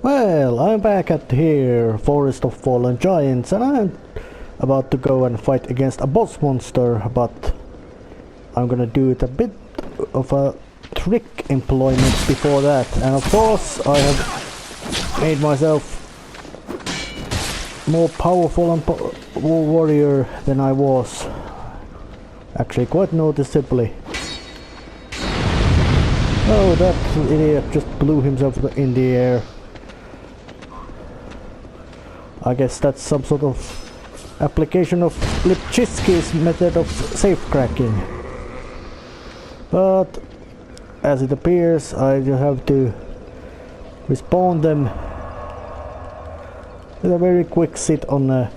Well, I'm back at here, Forest of Fallen Giants, and I'm about to go and fight against a boss monster, but I'm gonna do it a bit of a trick employment before that. And of course, I have made myself more powerful and warrior than I was. Actually, quite noticeably. Oh, that idiot just blew himself in the air. I guess that's some sort of application of Lipchisky's method of safecracking. But as it appears, I just have to respawn them with a very quick sit on a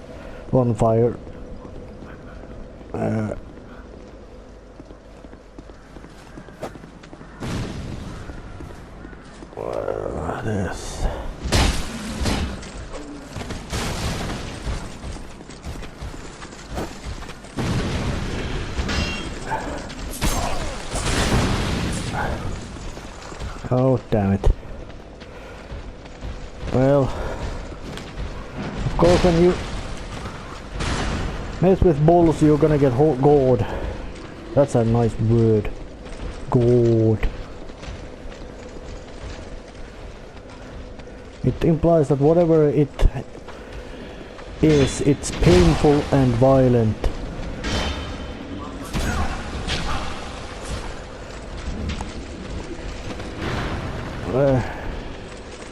bonfire. This. Oh, damn it. Well, of course when you mess with balls you're gonna get gored. That's a nice word. Gored. It implies that whatever it is, it's painful and violent.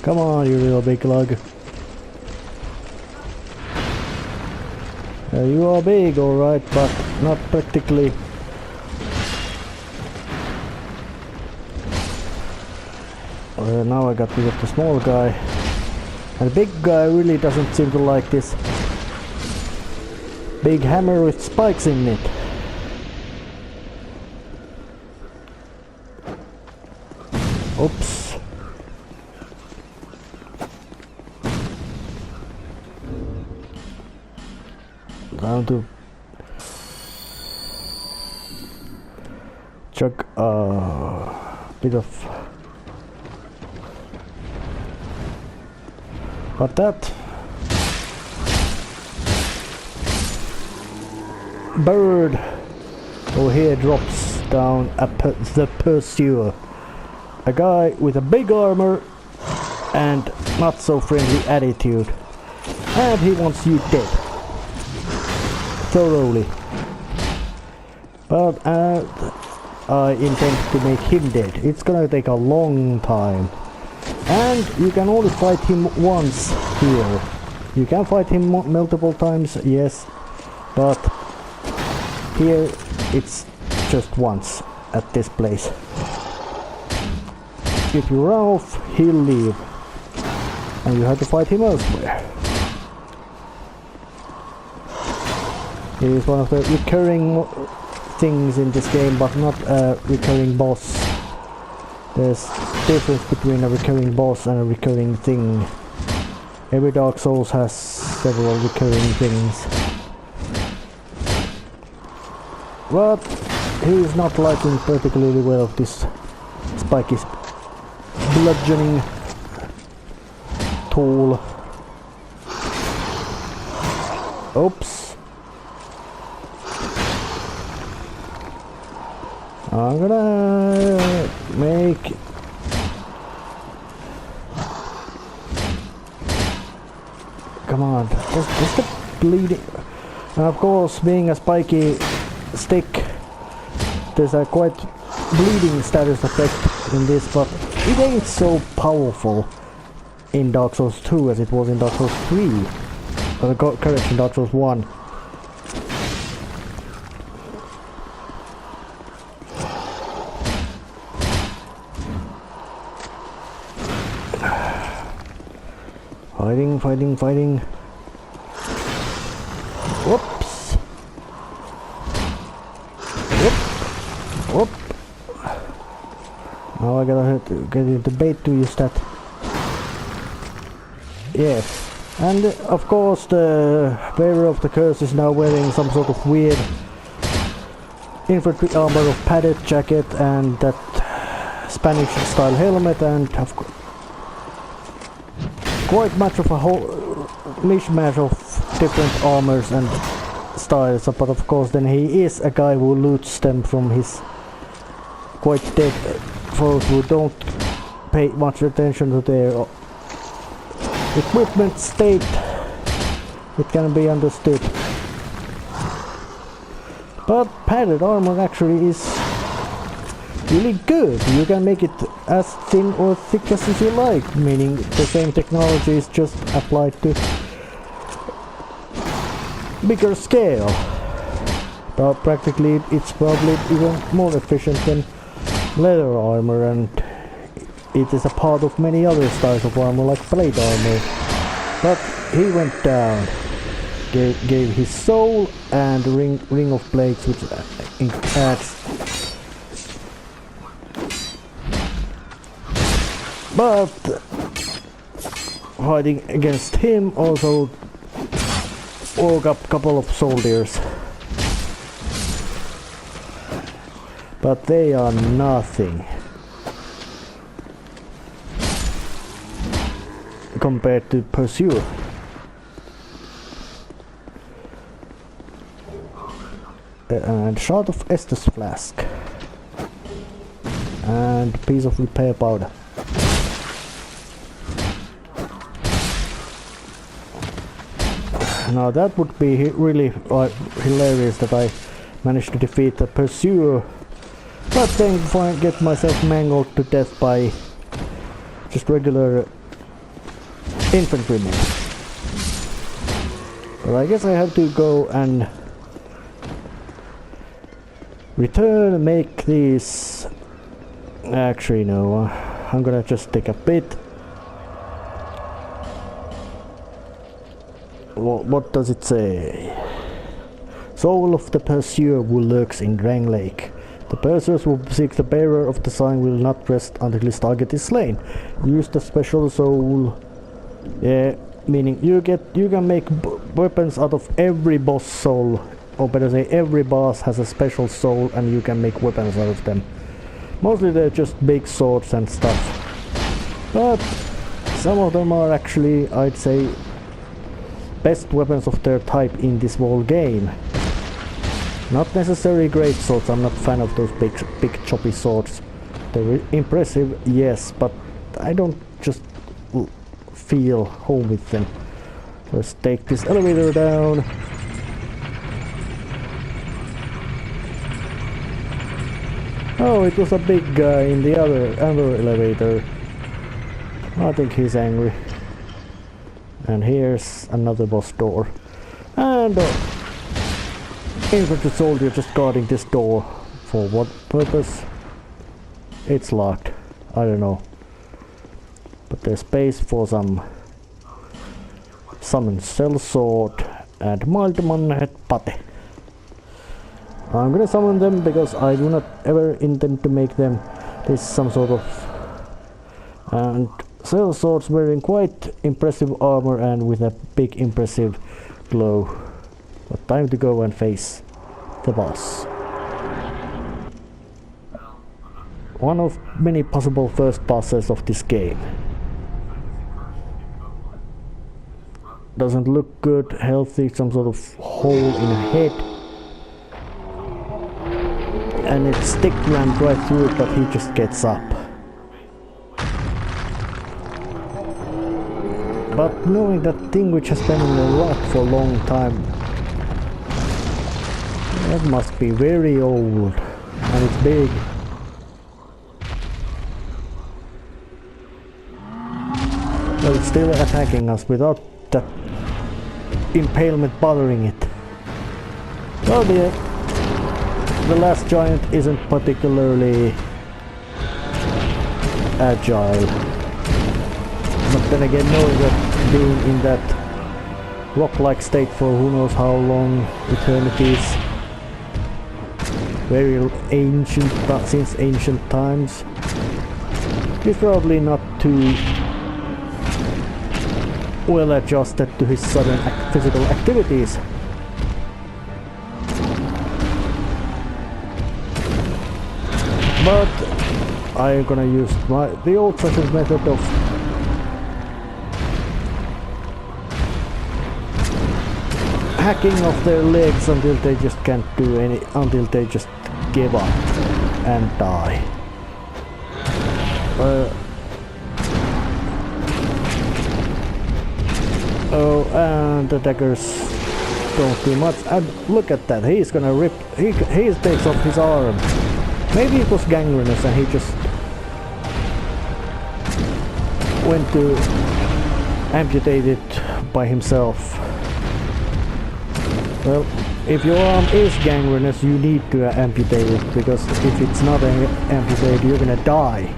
Come on, you little big lug. You are big, alright, but not practically. Now I got rid of the small guy. And the big guy really doesn't seem to like this big hammer with spikes in it. Oops. Down to chug a bit of, but that bird over here drops down the pursuer, a guy with a big armor and not so friendly attitude, and he wants you dead. Thoroughly. But I intend to make him dead. It's gonna take a long time. And you can only fight him once here. You can fight him multiple times, yes. But here it's just once at this place. If you run off, he'll leave. And you have to fight him elsewhere. He is one of the recurring things in this game, but not a recurring boss. There's a difference between a recurring boss and a recurring thing. Every Dark Souls has several recurring things. But he is not liking particularly well this spiky bludgeoning tool. Oops. I'm gonna make come on, just the bleeding. And of course, being a spiky stick, there's a quite bleeding status effect in this, but it ain't so powerful in Dark Souls 2 as it was in Dark Souls 3. Or correction, Dark Souls 1. Fighting. Whoops. Whoop. Now I gotta get into bait to use that. Yes. And of course the bearer of the curse is now wearing some sort of weird infantry armor of padded jacket and that Spanish style helmet, and of course quite much of a whole mishmash of different armors and styles, but of course then he is a guy who loots them from his quite dead foes who don't pay much attention to their equipment state. It can be understood. But padded armor actually is really good. You can make it as thin or thick as you like, meaning the same technology is just applied to bigger scale. But practically it's probably even more efficient than leather armor, and it is a part of many other styles of armor like plate armor. But he went down, gave his soul and ring of plates, which adds. But fighting against him also woke up a couple of soldiers. But they are nothing compared to Pursuer. And shot of Estus flask. And piece of repair powder. Now that would be really hilarious that I managed to defeat the Pursuer, but then get myself mangled to death by just regular infantrymen. But I guess I have to go and return and make these. Actually no, I'm gonna just take a bit. What does it say? Soul of the Pursuer who lurks in Drang Lake. The pursuers who seek the bearer of the sign will not rest until his target is slain. Use the special soul. Yeah, meaning you can make weapons out of every boss soul, or better say every boss has a special soul and you can make weapons out of them. Mostly they're just big swords and stuff, but some of them are actually, I'd say, best weapons of their type in this whole game. Not necessarily great swords, I'm not a fan of those big choppy swords. They're impressive, yes, but I don't just feel home with them. Let's take this elevator down. Oh, it was a big guy in the other elevator. I think he's angry. And here's another boss door. And infantry soldier just guarding this door. For what purpose? It's locked. I don't know. But there's space for some summon sellsword and Mildman head pate. I'm gonna summon them because I do not ever intend to make them this some sort of. And sellswords wearing quite impressive armor and with a big impressive glow. But time to go and face the boss. One of many possible first bosses of this game. Doesn't look good, healthy, some sort of hole in a head. And its stick ran right through it, but he just gets up. But knowing that thing which has been in the rock for a long time, that must be very old, and it's big. But it's still attacking us without that impalement bothering it. Well, the last giant isn't particularly agile. But then again, knowing that being in that rock-like state for who knows how long, eternities, very ancient, since ancient times, he's probably not too well adjusted to his sudden physical activities. But I'm gonna use the old-fashioned method of hacking off their legs until they just can't do any, until they just give up and die. Oh, and the daggers don't do much. And look at that, he's gonna rip, he takes off his arm. Maybe it was gangrenous and he just went to amputate it by himself. Well, if your arm is gangrenous, you need to amputate it, because if it's not amputated, you're gonna die.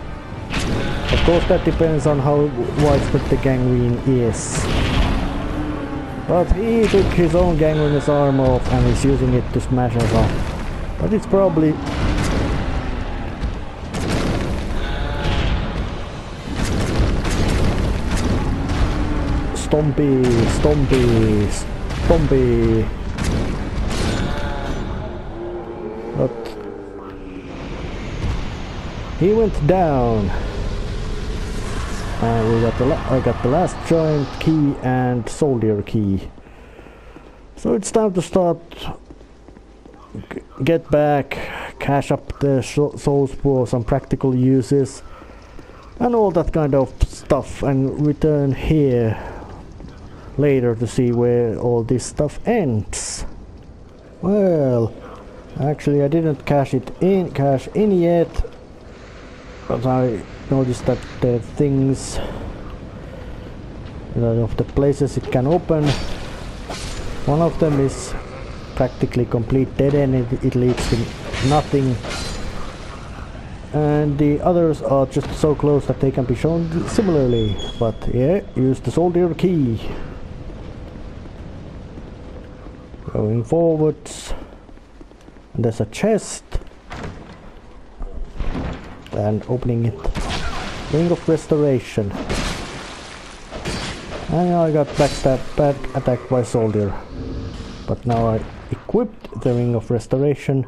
Of course, that depends on how widespread the gangrene is. But he took his own gangrenous arm off and he's using it to smash us off. But it's probably... Stompy, stompy, stompy. But he went down. And we got I got the last joint key and soldier key. So it's time to start, get back, cash up the souls for some practical uses and all that kind of stuff, and return here later to see where all this stuff ends. Well, actually I didn't cash in yet, but I noticed that the things, of the places it can open, one of them is practically complete dead end, it leads to nothing, and the others are just so close that they can be shown similarly. But yeah, use the soldier key. Going forwards, and there's a chest, and opening it. Ring of Restoration. And I got back attacked by soldier. But now I equipped the Ring of Restoration.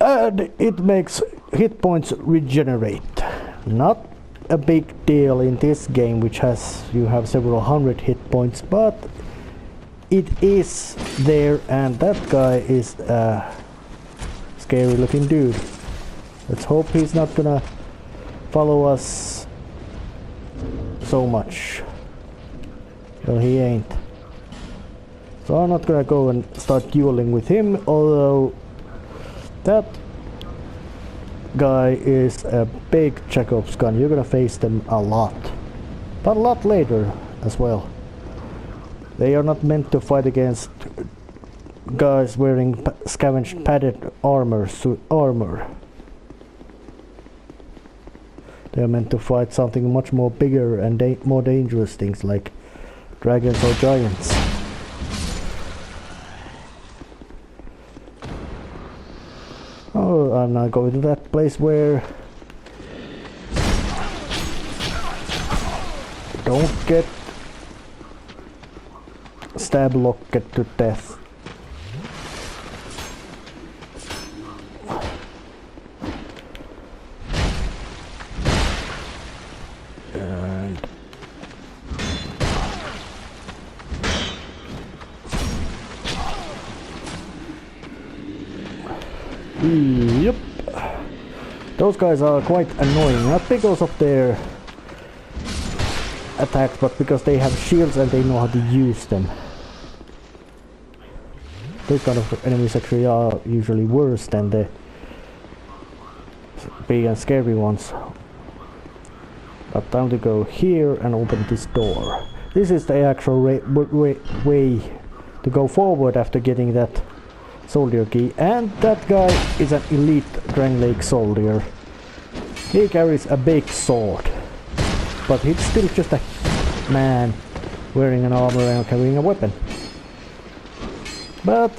And it makes hit points regenerate. Not a big deal in this game, which you have several hundred hit points, but it is there, and that guy is a scary looking dude. Let's hope he's not gonna follow us so much. Well, he ain't. So I'm not gonna go and start dueling with him, although that guy is a big Chekhov's gun. You're gonna face them a lot, but a lot later as well. They are not meant to fight against guys wearing scavenged padded armor. They are meant to fight something much more bigger and more dangerous things like dragons or giants. Oh, I'm now going to that place where don't get stab locked to death. Yep. Those guys are quite annoying, not because of their attacks, but because they have shields and they know how to use them. Those kind of enemies actually are usually worse than the big and scary ones. But time to go here and open this door. This is the actual way to go forward after getting that soldier key, and that guy is an elite Grand Lake soldier. He carries a big sword, but he's still just a man wearing an armor and carrying a weapon. But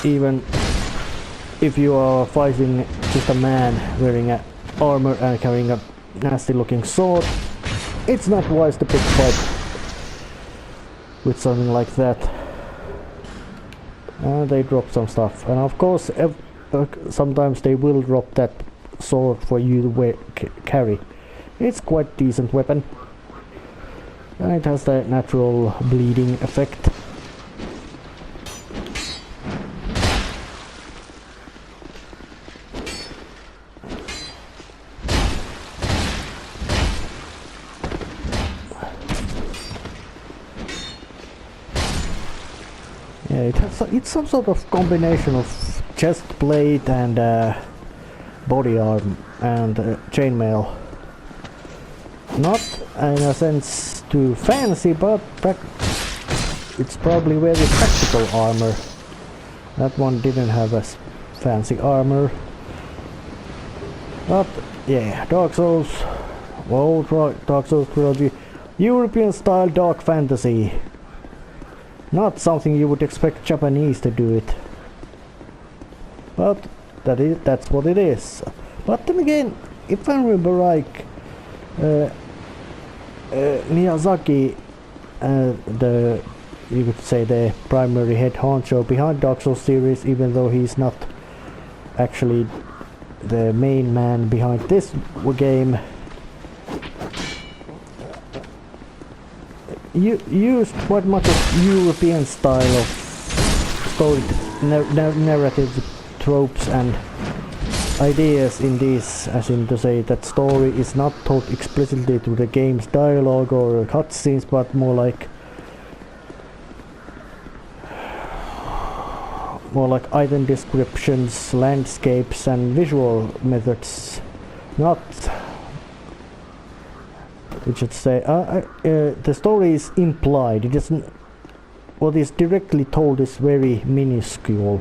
even if you are fighting just a man wearing a armor and carrying a nasty looking sword, it's not wise to pick fight with something like that. And they drop some stuff, and of course sometimes they will drop that sword for you to carry. It's quite decent weapon, and it has the natural bleeding effect. It's some sort of combination of chest plate and body arm and chainmail. Not in a sense too fancy, but it's probably very practical armor. That one didn't have a fancy armor. But yeah, Dark Souls, old Dark Souls Trilogy, European style dark fantasy. Not something you would expect Japanese to do it. But that's what it is. But then again, if I remember right, Miyazaki, you could say the primary head honcho behind Dark Souls series, even though he's not actually the main man behind this game, used quite much of European style of story narrative tropes and ideas in this, as in to say that story is not told explicitly through the game's dialogue or cutscenes, but more like item descriptions, landscapes and visual methods. Not, we should say, the story is implied. It isn't. What is directly told is very minuscule.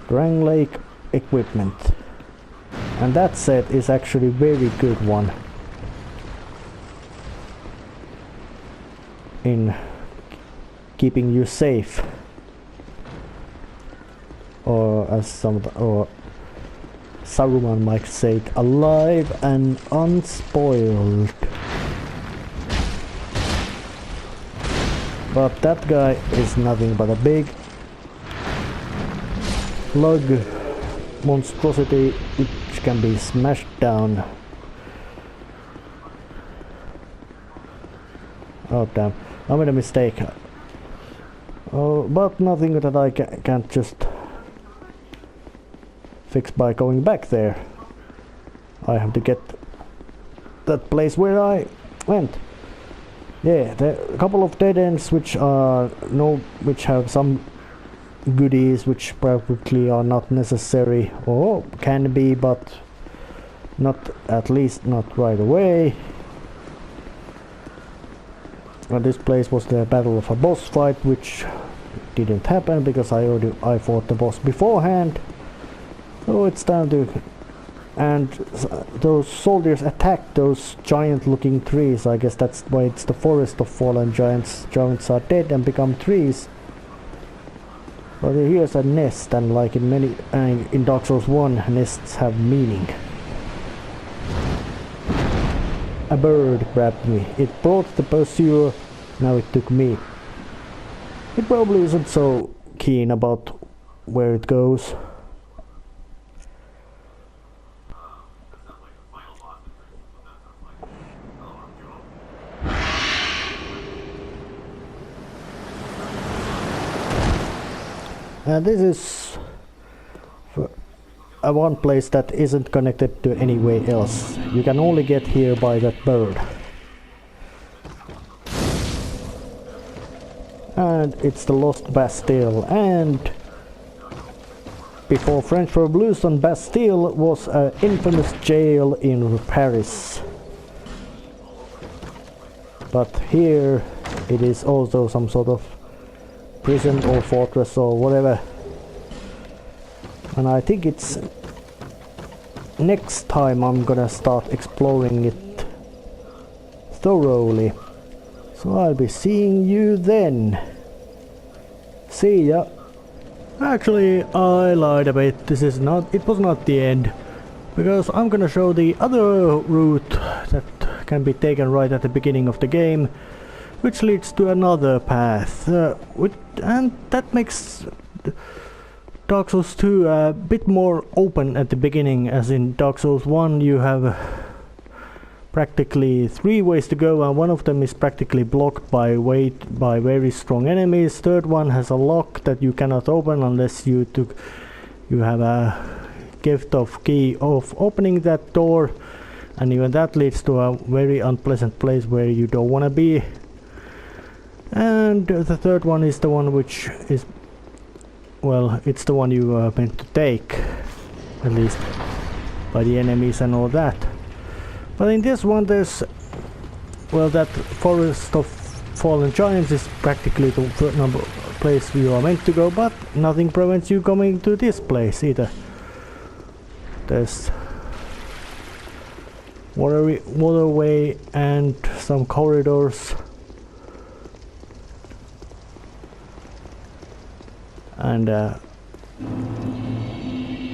Grand Lake equipment, and that set is actually very good one in keeping you safe, or as or Saruman might say, alive and unspoiled. But that guy is nothing but a big lug monstrosity which can be smashed down. Oh damn, I made a mistake. Oh, but nothing that I can't just fix by going back there. I have to get that place where I went. Yeah, there are a couple of dead ends which have some goodies which probably are not necessary, or can be, but not, at least not right away. And this place was the battle of a boss fight, which didn't happen because I fought the boss beforehand. So it's time to, and those soldiers attacked those giant looking trees. I guess that's why it's the forest of fallen giants. Giants are dead and become trees. But here's a nest, and like in many in Dark Souls 1, nests have meaning. A bird grabbed me. It brought the pursuer, now it took me. It probably isn't so keen about where it goes. And this is one place that isn't connected to anywhere else. You can only get here by that bird. And it's the Lost Bastille. And before French Revolution, Bastille was an infamous jail in Paris. But here it is also some sort of prison or fortress or whatever, and I think it's next time I'm gonna start exploring it thoroughly, so I'll be seeing you then. See ya. Actually, I lied a bit. It was not the end, because I'm gonna show the other route that can be taken right at the beginning of the game, which leads to another path, and that makes Dark Souls 2 a bit more open at the beginning, as in Dark Souls 1 you have practically 3 ways to go, and one of them is practically blocked by very strong enemies. Third one has a lock that you cannot open unless you have a gift of key of opening that door, and even that leads to a very unpleasant place where you don't want to be. And the third one is the one which is, well, it's the one you are meant to take, at least by the enemies and all that. But in this one there's, well, that forest of fallen giants is practically the place you are meant to go, but nothing prevents you coming to this place either. There's waterway and some corridors. And I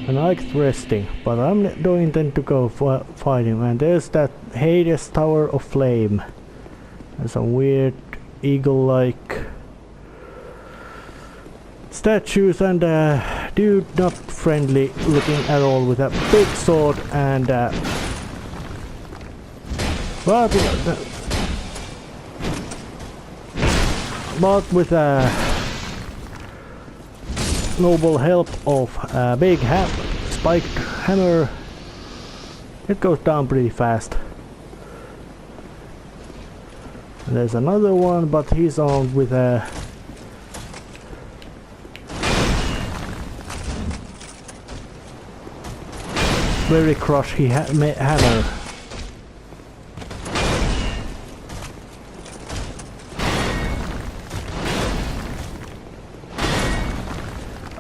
like resting, but I don't intend to go fighting. And there's that Hades Tower of Flame. And some weird eagle-like statues, and dude not friendly looking at all with a big sword, and but with a noble help of a big spiked hammer, it goes down pretty fast. And there's another one, but he's armed with a very crushy hammer.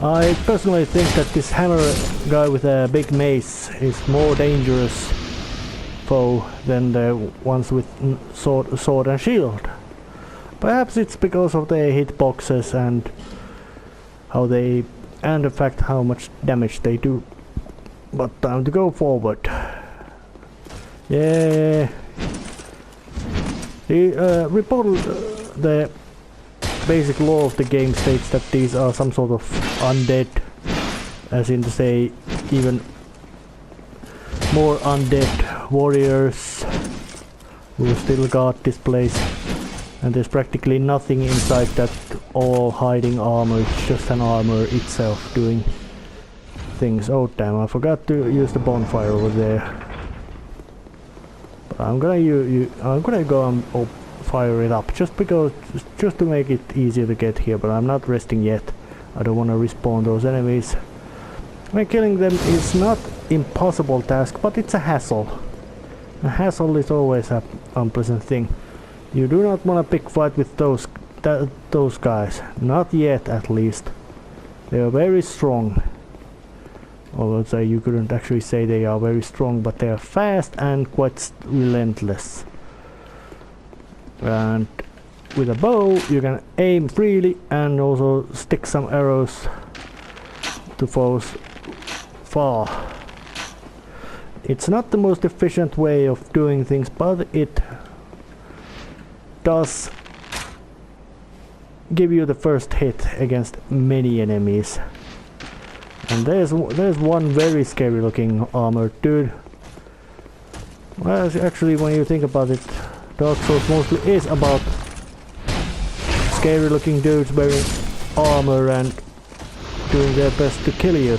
I personally think that this hammer guy with a big mace is more dangerous foe than the ones with sword and shield. Perhaps it's because of their hitboxes and and the fact how much damage they do. But time to go forward. Yeah. The basic law of the game states that these are some sort of undead, as in to say even more undead warriors who still guard this place. And there's practically nothing inside that all hiding armor, it's just an armor itself doing things. Oh damn, I forgot to use the bonfire over there. But I'm gonna go and fire it up just to make it easier to get here, but I'm not resting yet. I don't want to respawn those enemies. I mean, killing them is not impossible task, but it's a hassle. A hassle is always an unpleasant thing. You do not want to pick fight with those guys. Not yet, at least. They are very strong. Although you couldn't actually say they are very strong, but they are fast and quite relentless. And with a bow you can aim freely and also stick some arrows to foes far. It's not the most efficient way of doing things, but it does give you the first hit against many enemies. And there's one very scary looking armored dude. Well, actually, when you think about it, Dark Souls mostly is about scary looking dudes wearing armor and doing their best to kill you,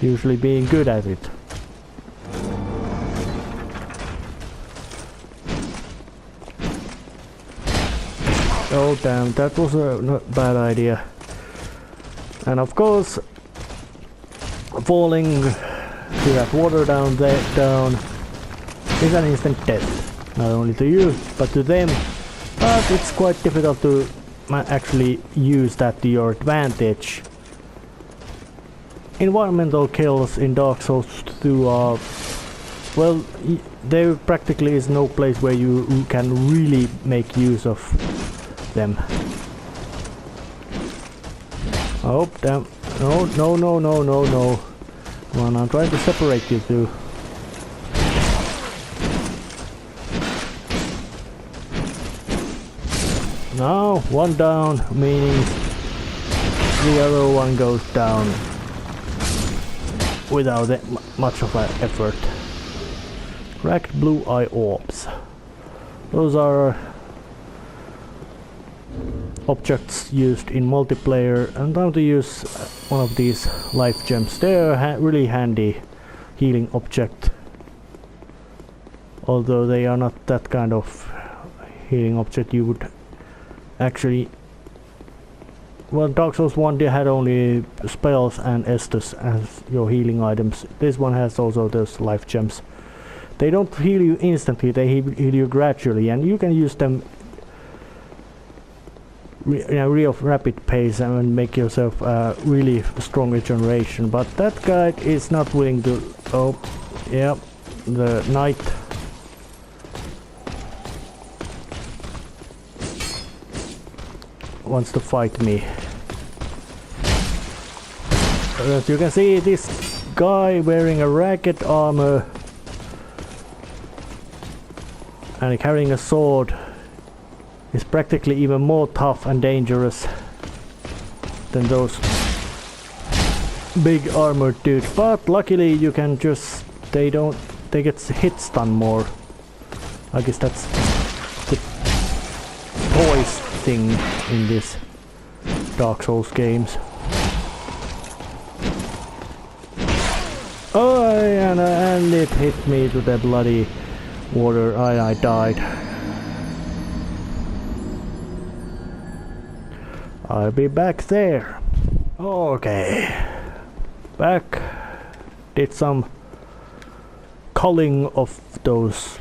usually being good at it. Oh damn, that was a bad idea. And of course, falling to that water down is an instant death. Not only to you, but to them. But it's quite difficult to actually use that to your advantage. Environmental kills in Dark Souls 2 are, well, there practically is no place where you can really make use of them. Oh damn. No. Come on, I'm trying to separate you two. Now, one down, meaning the other one goes down without much of an effort. Cracked blue eye orbs. Those are objects used in multiplayer, and how to use one of these life gems. They're really handy healing object, although they are not that kind of healing object you would actually. Well, Dark Souls 1 they had only spells and Estus as your healing items. This one has also those life gems. They don't heal you instantly, they heal you gradually, and you can use them in a real rapid pace and make yourself a really strong regeneration. But that guy is not willing to. Oh, yeah, the knight. Wants to fight me. As you can see, this guy wearing a ragged armor and carrying a sword is practically even more tough and dangerous than those big armored dudes. But luckily you can just they get hit stun more. I guess that's the poise thing in this Dark Souls games. Oh, and it hit me to the bloody water. I died. I'll be back there. Okay. Back. Did some culling of those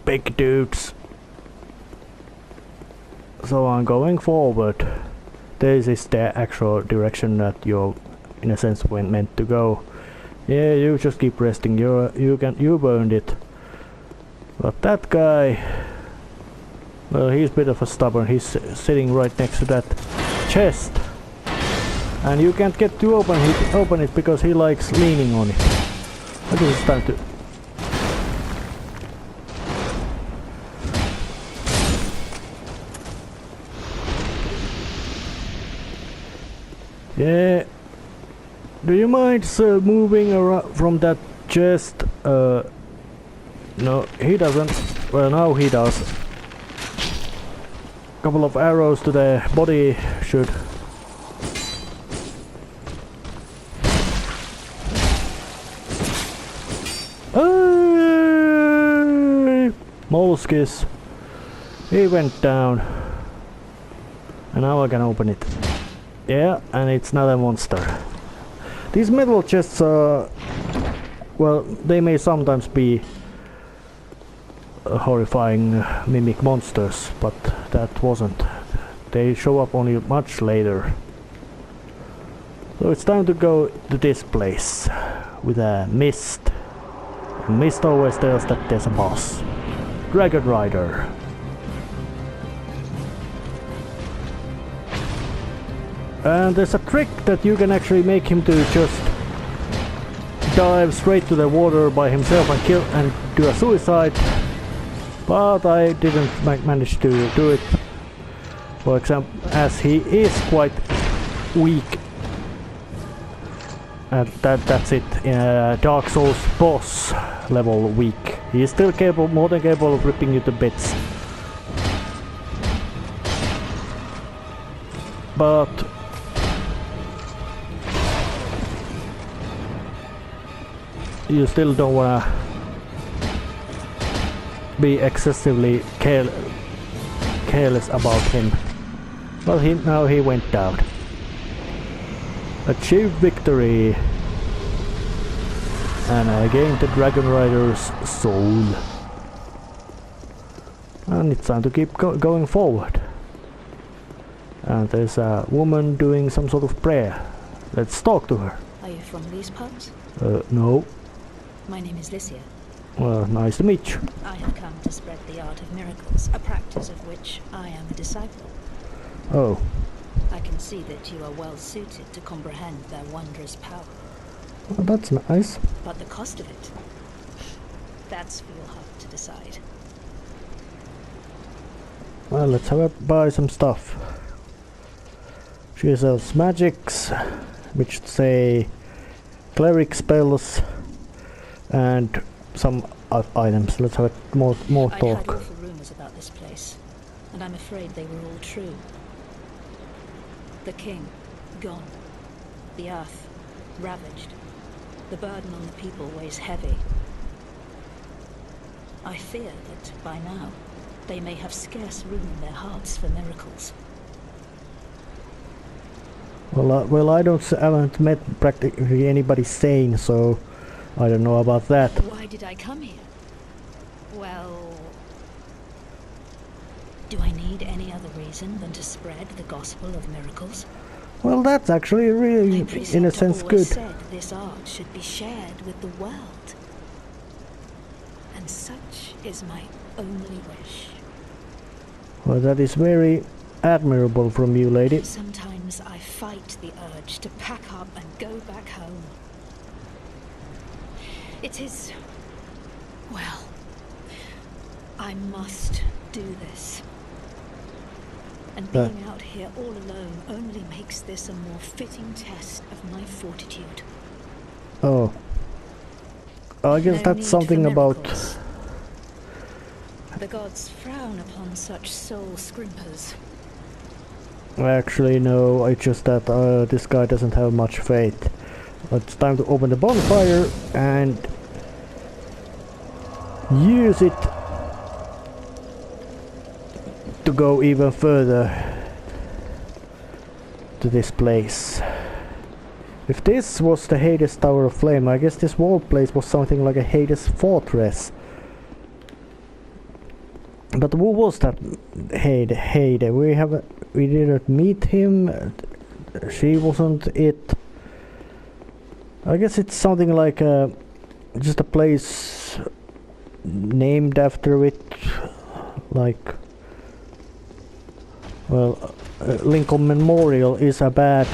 big dudes. So I'm going forward. This is the actual direction that you're in a sense meant to go. Yeah, you just keep resting. You burned it. But that guy, well, he's a bit of a stubborn. He's sitting right next to that chest, and you can't get to open it because he likes leaning on it. I think it's time to. Yeah. Do you mind moving around from that chest? No, he doesn't. Well, now he does. Couple of arrows to the body should. Moleskis. He went down. And now I can open it. Yeah, and it's not a monster. These metal chests are, well, they may sometimes be horrifying mimic monsters, but that wasn't. They show up only much later. So it's time to go to this place with a mist. And mist always tells that there's a boss. Dragon Rider. And there's a trick that you can actually make him to just dive straight to the water by himself and kill and do a suicide. But I didn't manage to do it. For example, as he is quite weak. And that's it. Dark Souls boss level weak. He is still capable, more than capable of ripping you to bits. But you still don't wanna be excessively careless about him. But now he went down. Achieved victory. And I gained the Dragon Rider's soul. And it's time to keep going forward. And there's a woman doing some sort of prayer. Let's talk to her. Are you from these parts? No. My name is Lycia. Well, nice to meet you. I have come to spread the art of miracles, a practice of which I am a disciple. Oh. I can see that you are well suited to comprehend their wondrous power. Well, that's nice. But the cost of it, that's for your heart to decide. Well, let's have a buy some stuff. She sells magics, which say cleric spells, and some items. Let's have a more I'd talk. heard awful rumors about this place, and I'm afraid they were all true. The king, gone. The earth, ravaged. The burden on the people weighs heavy. I fear that, by now, they may have scarce room in their hearts for miracles. Well, I haven't met practically anybody sane, so I don't know about that. Why did I come here? Well... do I need any other reason than to spread the gospel of miracles? Well, that's actually really, My in a preceptor sense, always good. said this art should be shared with the world. And such is my only wish. Well, that is very admirable from you, lady. Sometimes I fight the urge to pack up and go back home. It is... well... I must do this. And being out here all alone only makes this a more fitting test of my fortitude. Oh. I guess No that's need something for about... miracles. The gods frown upon such soul scrimpers. Actually, no, it's just that this guy doesn't have much faith. It's time to open the bonfire and use it to go even further to this place. If this was the Hades Tower of Flame, I guess this whole place was something like a Hades fortress. But who was that Hades? We didn't meet him. She wasn't it. I guess it's something like just a place named after it, like. Well, Lincoln Memorial is a bad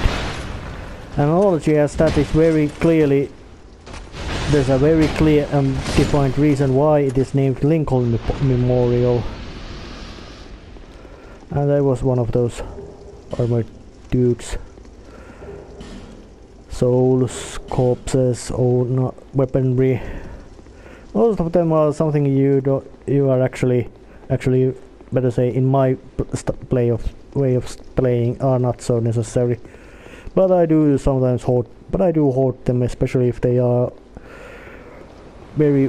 analogy, as that is very clearly. There's a very clear and defined reason why it is named Lincoln Memorial. And I was one of those armored dudes. Souls, corpses, or not weaponry. Most of them are something you are actually better say in my way of playing are not so necessary. But I do sometimes hoard. But I do hoard them, especially if they are very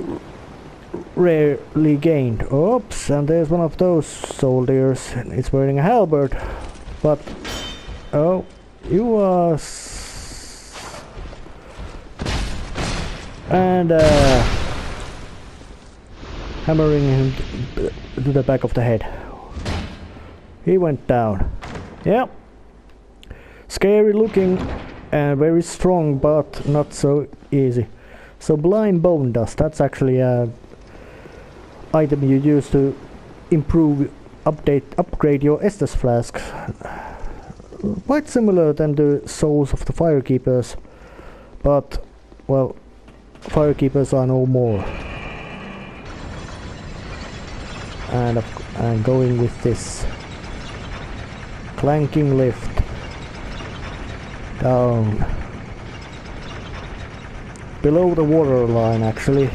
rarely gained. Oops, and there's one of those soldiers. It's wearing a halberd. But oh, you are and hammering him to the back of the head. He went down. Yep. Scary looking and very strong, but not so easy. Sublime bone dust, that's actually a item you use to improve, upgrade your Estus flasks. Quite similar than the souls of the firekeepers, but well, firekeepers are no more. And I'm going with this clanking lift down below the water line, actually.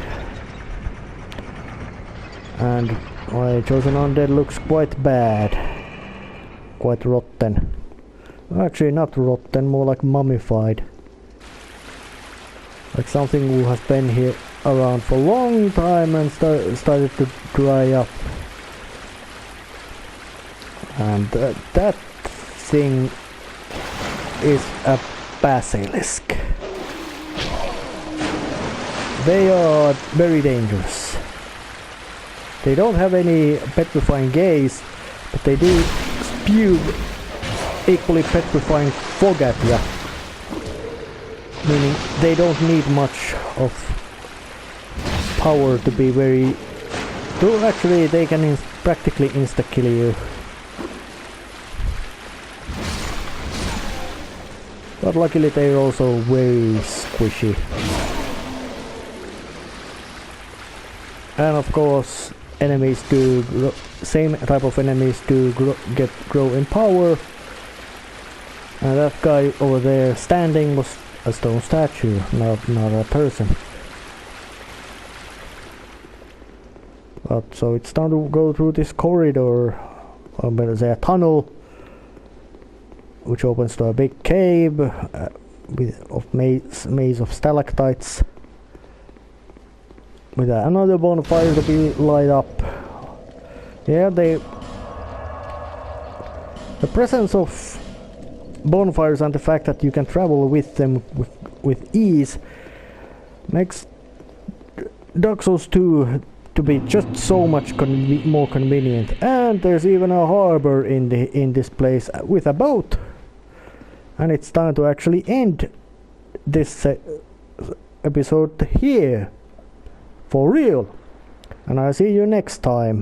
And my chosen undead looks quite bad, quite rotten. Actually, not rotten, more like mummified, like something who has been here around for a long time and started to dry up. And that thing is a basilisk. They are very dangerous. They don't have any petrifying gaze, but they do spew equally petrifying fog at you. Meaning they don't need much of power to be very... Though actually they can practically insta-kill you. But luckily they're also very squishy. And of course enemies do same type of enemies do grow in power, And that guy over there standing was a stone statue, not a person. But so it's time to go through this corridor, or better say a tunnel, which opens to a big cave of maze of stalactites, with another bonfire to be light up. Yeah, the presence of bonfires and the fact that you can travel with them with ease makes Dark Souls 2 to be just so much more convenient. And there's even a harbor in this place with a boat. And it's time to actually end this episode here for real. And I'll see you next time.